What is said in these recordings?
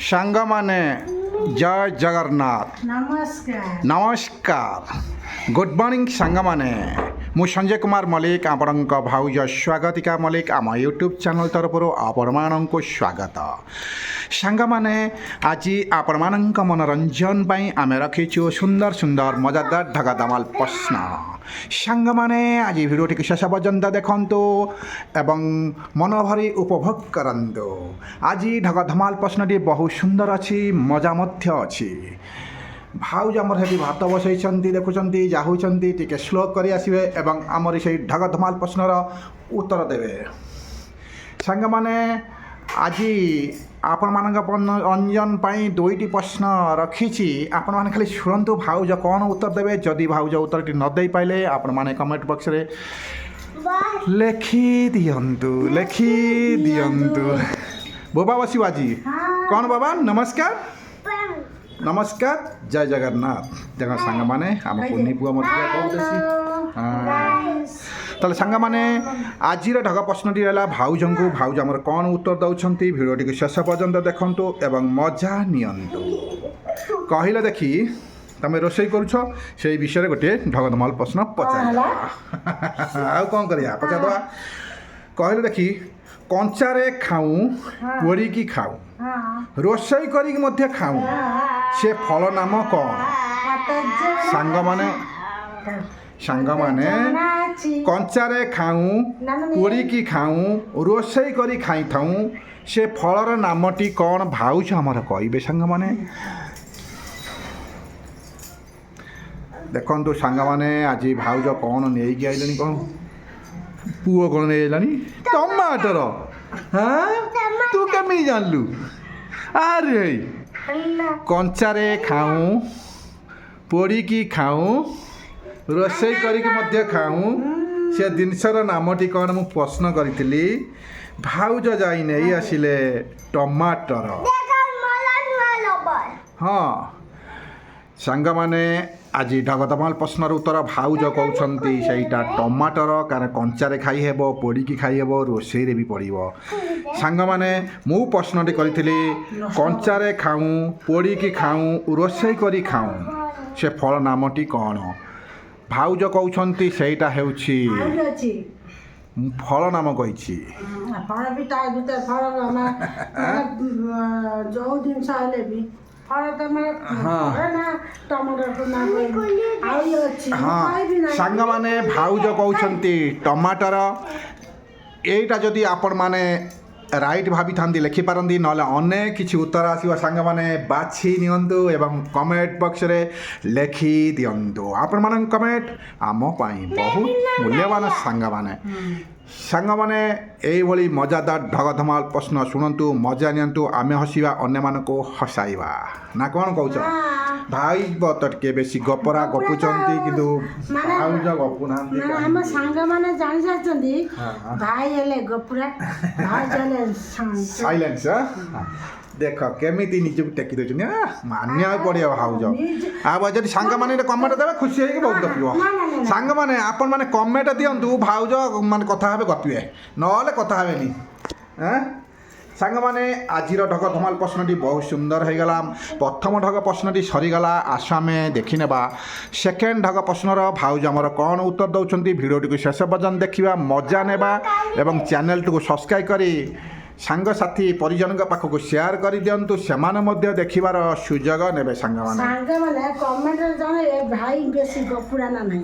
ସାଙ୍ଗମାନେ ଜୟ ଜଗନ୍ନାଥ। ନମସ୍କାର। Good morning ସାଙ୍ଗମାନେ। ମୁଁ ସଞ୍ଜୟ କୁମାର ମଲ୍ଲିକ ଆପଣଙ୍କ ଭାଉଜ ସ୍ୱାଗତିକା ମଲ୍ଲିକ ଆମ ୟୁଟ୍ୟୁବ୍ ଚ୍ୟାନେଲ୍ ତରଫରୁ ଆପଣମାନଙ୍କୁ ସ୍ୱାଗତ। ସାଙ୍ଗମାନେ ଆଜି ଆପଣମାନଙ୍କ ମନୋରଞ୍ଜନ ପାଇଁ ଆମେ ରଖିଛୁ ସୁନ୍ଦର ସୁନ୍ଦର ମଜାଦାର ଢଗା ଧମାଲ ପ୍ରଶ୍ନ। ସାଙ୍ଗମାନେ ଆଜି ଭିଡ଼ିଓଟିକୁ ଶେଷ ପର୍ଯ୍ୟନ୍ତ ଦେଖନ୍ତୁ ଏବଂ ମନଭରି ଉପଭୋଗ କରନ୍ତୁ। ଆଜି ଢଗା ଧମାଲ ପ୍ରଶ୍ନଟି ବହୁତ ସୁନ୍ଦର ଅଛି, ମଜା ମଧ୍ୟ ଅଛି। ଭାଉଜ ଆମର ସେଠି ଭାତ ବସାଇଛନ୍ତି, ଦେଖୁଛନ୍ତି, ଯାହୁଛନ୍ତି, ଟିକେ ସ୍ଲୋ କରି ଆସିବେ ଏବଂ ଆମର ସେଇ ଢଗ ଧମାଲ ପ୍ରଶ୍ନର ଉତ୍ତର ଦେବେ। ସାଙ୍ଗମାନେ ଆଜି ଆପଣମାନଙ୍କ ମନୋରଞ୍ଜନ ପାଇଁ ଦୁଇଟି ପ୍ରଶ୍ନ ରଖିଛି, ଆପଣମାନେ ଖାଲି ଶୁଣନ୍ତୁ ଭାଉଜ କ'ଣ ଉତ୍ତର ଦେବେ। ଯଦି ଭାଉଜ ଉତ୍ତରଟି ନ ଦେଇପାରିଲେ ଆପଣମାନେ କମେଣ୍ଟ ବକ୍ସରେ ଲେଖିଦିଅନ୍ତୁ। ବୋବା ବସିବ ଆଜି କ'ଣ ବାବା? ନମସ୍କାର ନମସ୍କାର, ଜୟ ଜଗନ୍ନାଥ। ଦେଖ ସାଙ୍ଗମାନେ ଆମ କୁନି ପୁଅ ମୋତେ କହୁଛି। ତାହେଲେ ସାଙ୍ଗମାନେ ଆଜିର ଢଗ ପ୍ରଶ୍ନଟି ହେଲା ଭାଉଜଙ୍କୁ। ଭାଉଜ ଆମର କ'ଣ ଉତ୍ତର ଦେଉଛନ୍ତି ଭିଡ଼ିଓଟିକୁ ଶେଷ ପର୍ଯ୍ୟନ୍ତ ଦେଖନ୍ତୁ ଏବଂ ମଜା ନିଅନ୍ତୁ। କହିଲେ ଦେଖି ତମେ ରୋଷେଇ କରୁଛ, ସେଇ ବିଷୟରେ ଗୋଟିଏ ଢଗ ଧମାଲ ପ୍ରଶ୍ନ ପଚାରିଦେବା। ଆଉ କ'ଣ କରିବା, ପଚାରିଦେବା। କହିଲେ ଦେଖି, କଞ୍ଚାରେ ଖାଉଁ, ପୋଡ଼ିକି ଖାଉ, ରୋଷେଇ କରିକି ମଧ୍ୟ ଖାଉଁ, ସେ ଫଳ ନାମ କ'ଣ? ସାଙ୍ଗମାନେ କଞ୍ଚାରେ ଖାଉଁ, ପୋଡ଼ିକି ଖାଉଁ, ରୋଷେଇ କରି ଖାଇଥାଉଁ, ସେ ଫଳର ନାମଟି କ'ଣ? ଭାଉଜ ଆମର କହିବେ ସାଙ୍ଗମାନେ। ଦେଖନ୍ତୁ ସାଙ୍ଗମାନେ ଆଜି ଭାଉଜ କ'ଣ ନେଇକି ଆଇଲେଣି, କ'ଣ ପୁଅ କ'ଣ ନେଇ ଆଇଲାଣି? ଟମାଟର। ତୁ କେମିତି ଜାଣିଲୁ? ଆରେ କଞ୍ଚାରେ ଖାଉଁ, ପୋଡ଼ିକି ଖାଉଁ, ରୋଷେଇ କରିକି ମଧ୍ୟ ଖାଉଁ, ସେ ଜିନିଷର ନାମଟି କ'ଣ ମୁଁ ପ୍ରଶ୍ନ କରିଥିଲି। ଭାଉଜ ଯାଇ ନେଇ ଆସିଲେ ଟମାଟର। ହଁ ସାଙ୍ଗମାନେ ଆଜି ଢଗ ଧମାଲ ପ୍ରଶ୍ନର ଉତ୍ତର ଭାଉଜ କହୁଛନ୍ତି ସେଇଟା ଟମାଟର। କାରଣ କଞ୍ଚାରେ ଖାଇହେବ, ପୋଡ଼ିକି ଖାଇହେବ, ରୋଷେଇରେ ବି ପଡ଼ିବ। ସାଙ୍ଗମାନେ ମୁଁ ପ୍ରଶ୍ନଟି କରିଥିଲି କଞ୍ଚାରେ ଖାଉଁ, ପୋଡ଼ିକି ଖାଉଁ, ରୋଷେଇ କରି ଖାଉଁ, ସେ ଫଳ ନାମଟି କ'ଣ? ଭାଉଜ କହୁଛନ୍ତି ସେଇଟା ହେଉଛି ଫଳ ନାମ କହିଛି। ସାଙ୍ଗମାନେ ଭାଉଜ କହୁଛନ୍ତି ଟମାଟର। ଏଇଟା ଯଦି ଆପଣମାନେ ରାଇଟ୍ ଭାବିଥାନ୍ତି ଲେଖିପାରନ୍ତି, ନହେଲେ ଅନେକ କିଛି ଉତ୍ତର ଆସିବ। ସାଙ୍ଗମାନେ ବାଛି ନିଅନ୍ତୁ ଏବଂ କମେଣ୍ଟ ବକ୍ସରେ ଲେଖିଦିଅନ୍ତୁ। ଆପଣମାନଙ୍କ କମେଣ୍ଟ ଆମ ପାଇଁ ବହୁତ ମୂଲ୍ୟବାନ। ସାଙ୍ଗମାନେ ଏଇଭଳି ମଜାଦାର ଢଗ ଧମାଲ ପ୍ରଶ୍ନ ଶୁଣନ୍ତୁ, ମଜା ନିଅନ୍ତୁ, ଆମେ ହସିବା, ଅନ୍ୟମାନଙ୍କୁ ହସାଇବା। ନା କ'ଣ କହୁଛ? ଭାଇ ତ ଟିକେ ବେଶୀ ଗପରା ଗପୁଛନ୍ତି, କିନ୍ତୁ ଭାଉଜ ଗପୁନାହାନ୍ତି। ଆମ ସାଙ୍ଗମାନେ ଜାଣିସାରିଛନ୍ତି ଭାଇ ହେଲେ ଗପୁରା, ଭାଉଜ ହେଲେ ସାଇଲେନ୍ସ। ଦେଖ କେମିତି ନିଜକୁ ଟେକି ଦେଉଛନ୍ତି, ମାନିବାକୁ ପଡ଼ିବ ଭାଉଜ। ଆଉ ଯଦି ସାଙ୍ଗମାନେ କମେଣ୍ଟ ଦେବେ ଖୁସି ହେଇକି ବହୁତ ଗପିବ। ସାଙ୍ଗମାନେ ଆପଣମାନେ କମେଣ୍ଟ ଦିଅନ୍ତୁ, ଭାଉଜ ମାନେ କଥା ହେବେ, ଗପିବେ, ନହେଲେ କଥା ହେବେନି। ସାଙ୍ଗମାନେ ଆଜିର ଢଗ ଧମାଲ ପ୍ରଶ୍ନଟି ବହୁତ ସୁନ୍ଦର ହେଇଗଲା। ପ୍ରଥମ ଢଗ ପ୍ରଶ୍ନଟି ସରିଗଲା, ଆସ ଆମେ ଦେଖିନେବା ସେକେଣ୍ଡ ଢଗ ପ୍ରଶ୍ନର ଭାଉଜ ଆମର କ'ଣ ଉତ୍ତର ଦେଉଛନ୍ତି। ଭିଡ଼ିଓଟିକୁ ଶେଷ ପର୍ଯ୍ୟନ୍ତ ଦେଖିବା, ମଜା ନେବା ଏବଂ ଚ୍ୟାନେଲଟିକୁ ସବସ୍କ୍ରାଇବ୍ କରି ସାଙ୍ଗସାଥି ପରିଜନଙ୍କ ପାଖକୁ ସେୟାର କରିଦିଅନ୍ତୁ, ସେମାନେ ମଧ୍ୟ ଦେଖିବାର ସୁଯୋଗ ନେବେ। ସାଙ୍ଗମାନେ କମେଣ୍ଟରେ ଜଣେ ଭାଇ ବେଶୀ ଗପୁରା ନା ନାହିଁ।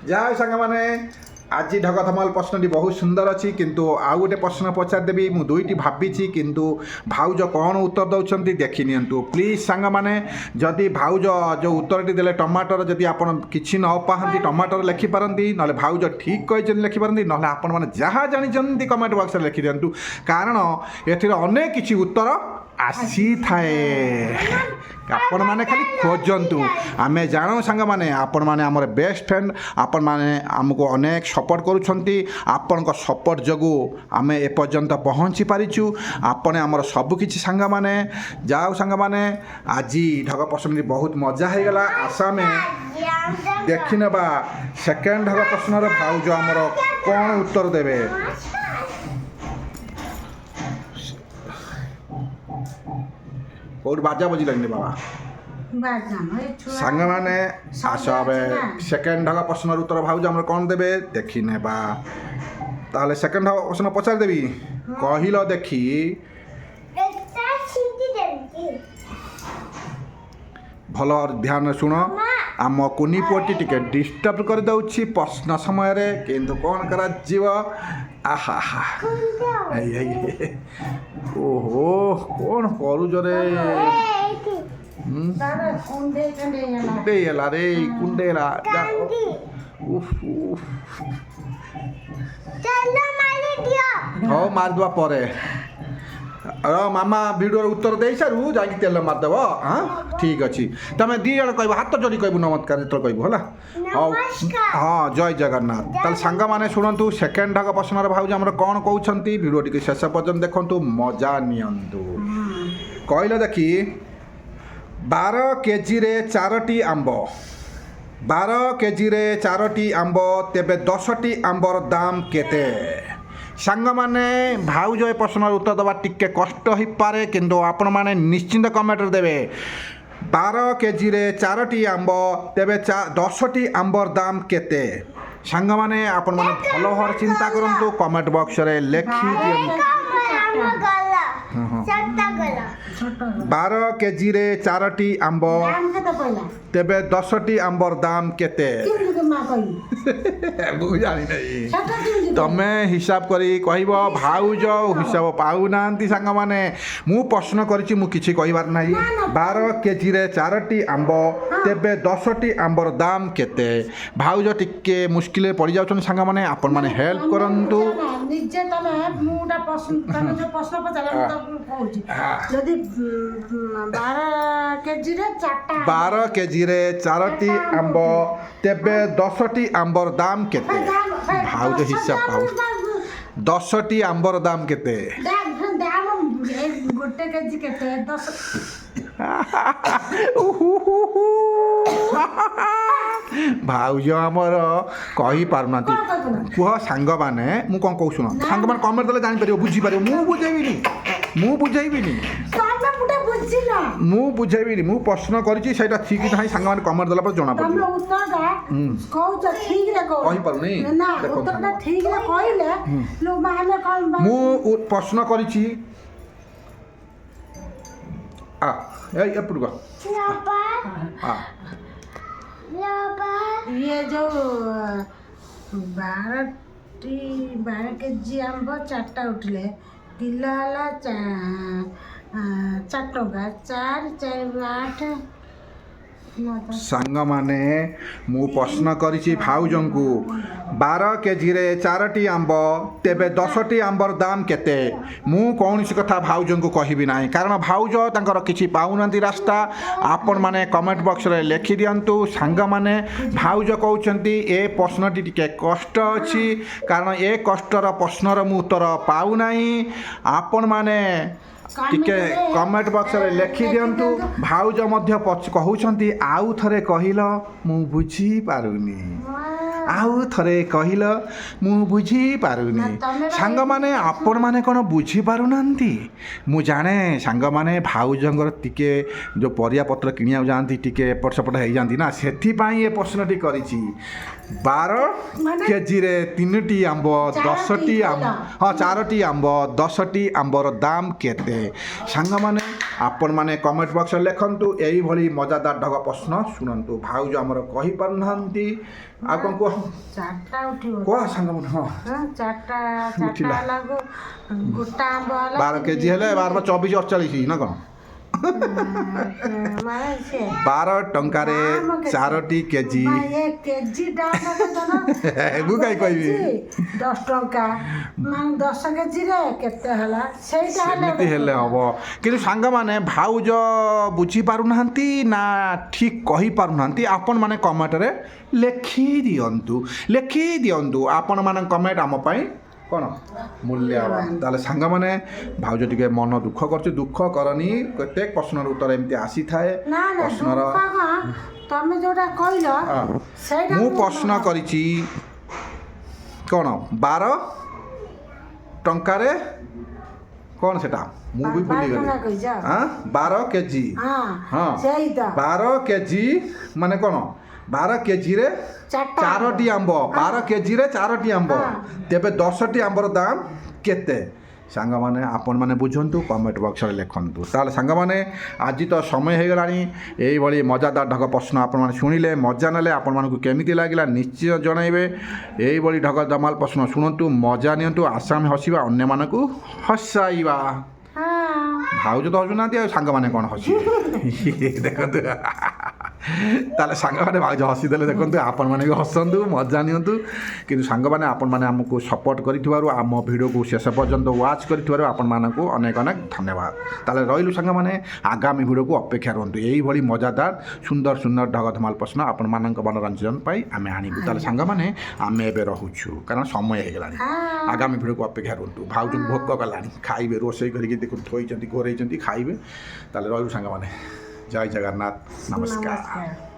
ଯାହା ହଉ ସାଙ୍ଗମାନେ ଆଜି ଢଗ ଧମାଲ ପ୍ରଶ୍ନଟି ବହୁତ ସୁନ୍ଦର ଅଛି, କିନ୍ତୁ ଆଉ ଗୋଟେ ପ୍ରଶ୍ନ ପଚାରିଦେବି। ମୁଁ ଦୁଇଟି ଭାବିଛି, କିନ୍ତୁ ଭାଉଜ କ'ଣ ଉତ୍ତର ଦେଉଛନ୍ତି ଦେଖିନିଅନ୍ତୁ ପ୍ଲିଜ୍। ସାଙ୍ଗମାନେ ଯଦି ଭାଉଜ ଯେଉଁ ଉତ୍ତରଟି ଦେଲେ ଟମାଟର, ଯଦି ଆପଣ କିଛି ନ ପାଆନ୍ତି ଟମାଟର ଲେଖିପାରନ୍ତି, ନହେଲେ ଭାଉଜ ଠିକ୍ କହିଛନ୍ତି ଲେଖିପାରନ୍ତି, ନହେଲେ ଆପଣମାନେ ଯାହା ଜାଣିଛନ୍ତି କମେଣ୍ଟ ବକ୍ସରେ ଲେଖିଦିଅନ୍ତୁ। କାରଣ ଏଥିରେ ଅନେକ କିଛି ଉତ୍ତର ଆସିଥାଏ, ଆପଣମାନେ ଖାଲି ଖୋଜନ୍ତୁ। ଆମେ ଜାଣୁ ସାଙ୍ଗମାନେ ଆପଣମାନେ ଆମର ବେଷ୍ଟ ଫ୍ରେଣ୍ଡ, ଆପଣମାନେ ଆମକୁ ଅନେକ ସପୋର୍ଟ କରୁଛନ୍ତି। ଆପଣଙ୍କ ସପୋର୍ଟ ଯୋଗୁଁ ଆମେ ଏପର୍ଯ୍ୟନ୍ତ ପହଞ୍ଚି ପାରିଛୁ। ଆପଣ ଆମର ସବୁକିଛି ସାଙ୍ଗମାନେ। ଯାଉ ସାଙ୍ଗମାନେ ଆଜି ଢଗ ପ୍ରଶ୍ନଟି ବହୁତ ମଜା ହେଇଗଲା। ଆସ ଆମେ ଦେଖିନେବା ସେକେଣ୍ଡ ଢଗ ପ୍ରଶ୍ନର ଭାଉଜ ଆମର କ'ଣ ଉତ୍ତର ଦେବେ। କେଉଁଠି ବାଜା ବଜିଲାନି ବାବା ବାଜାନ ଏ ଛୁଆ ସାଙ୍ଗମାନେ ଆସ ଏବେ ସେକେଣ୍ଡ ଢଗ ପ୍ରଶ୍ନର ଉତ୍ତର ଭାଉଜ ଆମର କ'ଣ ଦେବେ ଦେଖି ନେବା ତାହେଲେ ସେକେଣ୍ଡ ଢଗ ପ୍ରଶ୍ନ ପଚାରିଦେବି କହିଲ ଦେଖି ଭଲ ଧ୍ୟାନରେ ଶୁଣ ଆମ କୁନି ପୁଅଟି ଟିକେ ଡିଷ୍ଟର୍ବ କରିଦେଉଛି ପ୍ରଶ୍ନ ସମୟରେ କିନ୍ତୁ କ'ଣ କରାଯିବ ଆହା ହା ଓହୋ କ'ଣ କରୁଛ ରେ ତାର କୁଣ୍ଡେଇ କୁଣ୍ଡେଇ ହେଲା କୁଣ୍ଡେଇ ହେଲା ରେ କୁଣ୍ଡେଇ ହେଲା ହଉ ମାରିଦେବା ପରେ ମାମା ଭିଡ଼ିଓର ଉତ୍ତର ଦେଇସାରୁ ଯାଇକି ତେଲ ମାରିଦେବ ହଁ ଠିକ୍ ଅଛି ତମେ ଦୁଇ ଜଣ କହିବ ହାତ ଯୋଡ଼ି କହିବୁ ନମସ୍କାର ଯେତେବେଳେ କହିବୁ ହେଲା ହଉ ହଁ ଜୟ ଜଗନ୍ନାଥ ତାହେଲେ ସାଙ୍ଗମାନେ ଶୁଣନ୍ତୁ ସେକେଣ୍ଡ ଢଗ ପ୍ରଶ୍ନର ଭାଉଜ ଆମର କ'ଣ କହୁଛନ୍ତି ଭିଡ଼ିଓ ଟିକେ ଶେଷ ପର୍ଯ୍ୟନ୍ତ ଦେଖନ୍ତୁ ମଜା ନିଅନ୍ତୁ କହିଲ ଦେଖି 12 କେଜିରେ 4ଟି ଆମ୍ବ 12 କେଜିରେ 4ଟି ଆମ୍ବ ତେବେ 10ଟି ଆମ୍ବର ଦାମ କେତେ ସାଙ୍ଗମାନେ ଭାଉଜ ଏ ପ୍ରଶ୍ନର ଉତ୍ତର ଦେବା ଟିକେ କଷ୍ଟ ହୋଇପାରେ କିନ୍ତୁ ଆପଣମାନେ ନିଶ୍ଚିନ୍ତ କମେଣ୍ଟରେ ଦେବେ 12 କେଜିରେ 4ଟି ଆମ୍ବ ତେବେ 10ଟି ଆମ୍ବର ଦାମ କେତେ ସାଙ୍ଗମାନେ ଆପଣମାନେ ଭଲ ଭାବରେ ଚିନ୍ତା କରନ୍ତୁ କମେଣ୍ଟ ବକ୍ସରେ ଲେଖି ଦିଅନ୍ତୁ 12 କେଜିରେ 4ଟି ଆମ୍ବ ତେବେ 10ଟି ଆମ୍ବର ଦାମ କେତେ ମୁଁ ଜାଣିନାହିଁ ତମେ ହିସାବ କରି କହିବ ଭାଉଜ ହିସାବ ପାଉନାହାନ୍ତି ସାଙ୍ଗମାନେ ମୁଁ ପ୍ରଶ୍ନ କରିଛି ମୁଁ କିଛି କହିବାର ନାହିଁ 12 କେଜିରେ 4ଟି ଆମ୍ବ ତେବେ 10ଟି ଆମ୍ବର ଦାମ କେତେ ଭାଉଜ ଟିକେ ମୁସ୍କିଲରେ ପଡ଼ିଯାଉଛନ୍ତି ସାଙ୍ଗମାନେ ଆପଣମାନେ ହେଲ୍ପ କରନ୍ତୁ ନିଜେ ତମେ ମୁଁ ଗୋଟେ ପ୍ରଶ୍ନ ପଚାରିଲା ମୁଁ ତମକୁ କହୁଛି ଯଦି 12 କେଜିରେ 4ଟି ଆମ୍ବ ତେବେ 10ଟି ଆମ୍ବର ଦାମ କେତେ ଭାଉଜ ହିସାବ ପାଉ 10ଟି ଆମ୍ବର ଦାମ କେତେ ଗୋଟେ କେଜି କେତେ 10 ଭାଉଜ ଆମର କହିପାରୁନାହାନ୍ତି କୁହ ସାଙ୍ଗମାନେ ମୁଁ କ'ଣ କହୁ ଶୁଣ ସାଙ୍ଗମାନେ କମେଣ୍ଟ ଦେଲେ ଜାଣିପାରିବ ବୁଝିପାରିବ ମୁଁ ବୁଝେଇବିନି ମୁଁ ବୁଝେଇବିନି ମୁଁ ପ୍ରଶ୍ନ କରିଛି ସେଇଟା ଠିକ୍ ନାହିଁ ସାଙ୍ଗମାନେ କମେଣ୍ଟ ଦେଲା ପରେ ଜଣାପଡ଼ିବ କହିପାରୁନି ମୁଁ ପ୍ରଶ୍ନ କରିଛି ଏପଟକୁ ଇଏ ଯୋଉ 12 କେଜି ଆମ୍ବ 4ଟା ଉଠିଲେ କିଲୋ ହେଲା 4 ଟଙ୍କା 4 8 ସାଙ୍ଗମାନେ ମୁଁ ପ୍ରଶ୍ନ କରିଛି ଭାଉଜଙ୍କୁ 12 କେଜିରେ 4ଟି ଆମ୍ବ ତେବେ 10ଟି ଆମ୍ବର ଦାମ କେତେ ମୁଁ କୌଣସି କଥା ଭାଉଜଙ୍କୁ କହିବି ନାହିଁ କାରଣ ଭାଉଜ ତାଙ୍କର କିଛି ପାଉନାହାନ୍ତି ରାସ୍ତା ଆପଣମାନେ କମେଣ୍ଟ ବକ୍ସରେ ଲେଖିଦିଅନ୍ତୁ ସାଙ୍ଗମାନେ ଭାଉଜ କହୁଛନ୍ତି ଏ ପ୍ରଶ୍ନଟି ଟିକେ କଷ୍ଟ ଅଛି କାରଣ ଏ କଷ୍ଟର ପ୍ରଶ୍ନର ମୁଁ ଉତ୍ତର ପାଉନାହିଁ ଆପଣମାନେ ଟିକେ କମେଣ୍ଟ ବକ୍ସରେ ଲେଖିଦିଅନ୍ତୁ ଭାଉଜ ମଧ୍ୟ କହୁଛନ୍ତି ଆଉ ଥରେ କହିଲ ମୁଁ ବୁଝିପାରୁନି ଆଉ ଥରେ କହିଲ ମୁଁ ବୁଝିପାରୁନି ସାଙ୍ଗମାନେ ଆପଣମାନେ କ'ଣ ବୁଝିପାରୁନାହାନ୍ତି ମୁଁ ଜାଣେ ସାଙ୍ଗମାନେ ଭାଉଜଙ୍କର ଟିକେ ଯେଉଁ ପରିବାପତ୍ର କିଣିବାକୁ ଯାଆନ୍ତି ଟିକେ ଏପଟ ସେପଟ ହେଇଯାନ୍ତି ନା ସେଥିପାଇଁ ଏ ପ୍ରଶ୍ନଟି କରିଛି 12 କେଜିରେ 3ଟି ଆମ୍ବ 10ଟି ଆମ୍ବ ହଁ 4ଟି ଆମ୍ବ 10ଟି ଆମ୍ବର ଦାମ କେତେ ସାଙ୍ଗମାନେ ଆପଣମାନେ କମେଣ୍ଟ ବକ୍ସରେ ଲେଖନ୍ତୁ ଏଇଭଳି ମଜାଦାର ଢଗ ପ୍ରଶ୍ନ ଶୁଣନ୍ତୁ ଭାଉଜ ଆମର କହିପାରୁନାହାନ୍ତି ଆଉ କ'ଣ କୁହ 4ଟା ଉଠିବ କୁହ ସାଙ୍ଗମାନେ ହଁ 4ଟା ହେଲାକୁ ଗୋଟା ଆମ୍ବ ହେଲା 12 କେଜି ହେଲେ 12 24 48 ନା କ'ଣ 12 ଟଙ୍କାରେ 4ଟି କେଜି ମୁଁ କାହିଁ କହିବି 10 ଟଙ୍କା ମାନେ 10 କେଜିରେ କେତେ ହେଲା ସେଇଟା ସେମିତି ହେଲେ ହେବ କିନ୍ତୁ ସାଙ୍ଗମାନେ ଭାଉଜ ବୁଝିପାରୁନାହାନ୍ତି ନା ଠିକ୍ କହିପାରୁନାହାନ୍ତି ଆପଣମାନେ କମେଣ୍ଟରେ ଲେଖିଦିଅନ୍ତୁ ଆପଣମାନଙ୍କ କମେଣ୍ଟ ଆମ ପାଇଁ କ'ଣ ମୂଲ୍ୟବାନ ତାହେଲେ ସାଙ୍ଗମାନେ ଭାଉଜ ଟିକେ ମନ ଦୁଃଖ କରୁଛି ଦୁଃଖ କରନି ପ୍ରତ୍ୟେକ ପ୍ରଶ୍ନର ଉତ୍ତର ଏମିତି ଆସିଥାଏ ପ୍ରଶ୍ନର ତମେ ଯୋଉଟା କହିଲ ସେଇଟା ମୁଁ ପ୍ରଶ୍ନ କରିଛି କ'ଣ 12 ଟଙ୍କାରେ କ'ଣ ସେଟା ମୁଁ ବି ଭୁଲିଗଲି ବାରଖଣ୍ଡା କହିଛ ହଁ 12 କେଜି ହଁ ହଁ ସେଇ ତ 12 କେଜି ମାନେ କ'ଣ 12 କେଜିରେ ଚାରିଟା 4ଟି ଆମ୍ବ 12 କେଜିରେ 4ଟି ଆମ୍ବ ହଁ। ତେବେ 10ଟି ଆମ୍ବର ଦାମ କେତେ ସାଙ୍ଗମାନେ ଆପଣମାନେ ବୁଝନ୍ତୁ କମେଣ୍ଟ ବକ୍ସରେ ଲେଖନ୍ତୁ ତାହେଲେ ସାଙ୍ଗମାନେ ଆଜି ତ ସମୟ ହେଇଗଲାଣି ଏଇଭଳି ମଜାଦାର ଢଗ ପ୍ରଶ୍ନ ଆପଣମାନେ ଶୁଣିଲେ ମଜା ନେଲେ ଆପଣମାନଙ୍କୁ କେମିତି ଲାଗିଲା ନିଶ୍ଚୟ ଜଣାଇବେ ଏଇଭଳି ଢଗ ଧମାଲ ପ୍ରଶ୍ନ ଶୁଣନ୍ତୁ ମଜା ନିଅନ୍ତୁ ଆଶା ଆମେ ହସିବା ଅନ୍ୟମାନଙ୍କୁ ହସାଇବା ହଁ ଭାଉଜ ତ ହସୁନାହାନ୍ତି ଆଉ ସାଙ୍ଗମାନେ କ'ଣ ହସିବେ ଦେଖନ୍ତୁ ତାହେଲେ ସାଙ୍ଗମାନେ ଭାଉଜ ହସିଦେଲେ ଦେଖନ୍ତୁ ଆପଣମାନେ ବି ହସନ୍ତୁ ମଜା ନିଅନ୍ତୁ କିନ୍ତୁ ସାଙ୍ଗମାନେ ଆପଣମାନେ ଆମକୁ ସପୋର୍ଟ କରିଥିବାରୁ ଆମ ଭିଡ଼ିଓକୁ ଶେଷ ପର୍ଯ୍ୟନ୍ତ ୱାଚ୍ କରିଥିବାରୁ ଆପଣମାନଙ୍କୁ ଅନେକ ଅନେକ ଧନ୍ୟବାଦ ତାହେଲେ ରହିଲୁ ସାଙ୍ଗମାନେ ଆଗାମୀ ଭିଡ଼ିଓକୁ ଅପେକ୍ଷା ରୁହନ୍ତୁ ଏଇଭଳି ମଜାଦାର ସୁନ୍ଦର ସୁନ୍ଦର ଢଗ ଧମାଲ ପ୍ରଶ୍ନ ଆପଣମାନଙ୍କ ମନୋରଞ୍ଜନ ପାଇଁ ଆମେ ଆଣିବୁ ତାହେଲେ ସାଙ୍ଗମାନେ ଆମେ ଏବେ ରହୁଛୁ କାରଣ ସମୟ ହେଇଗଲାଣି ଆଗାମୀ ଭିଡ଼ିଓକୁ ଅପେକ୍ଷା ରୁହନ୍ତୁ ଭାଉଜଙ୍କୁ ଭୋକ କଲାଣି ଖାଇବେ ରୋଷେଇ କରିକି ଦେଖନ୍ତୁ ଥୋଇଛନ୍ତି ଘୋରେଇଛନ୍ତି ଖାଇବେ ତାହେଲେ ରହିଲୁ ସାଙ୍ଗମାନେ ଜୟ ଜଗନ୍ନାଥ ନମସ୍କାର ନମସ୍କାର